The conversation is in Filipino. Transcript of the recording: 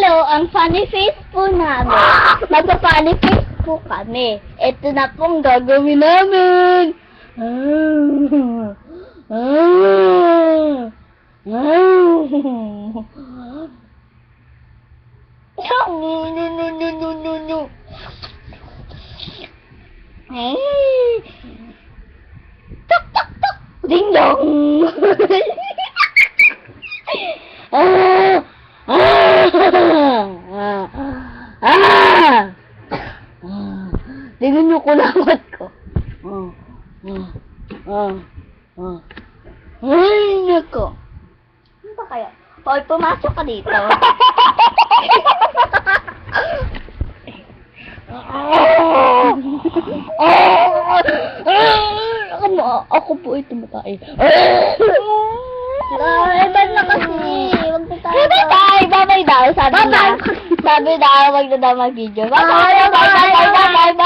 Hello, ang funny face po namin. Magpa-funny face po kami. Ito na pong gagawin namin. Tuk tuk tuk. Ding dong. Tingnan niyo kulawat ko. Ay, nako. Ano ba kaya? Hoy, pumasok ka dito. Ako po ito matay. Ay, ba't na kasi? Huwag na tayo. Hindi tayo. Babay daw. Sabi daw, wag na daw mag-video. Bye, bye, bye, bye, bye, bye, bye.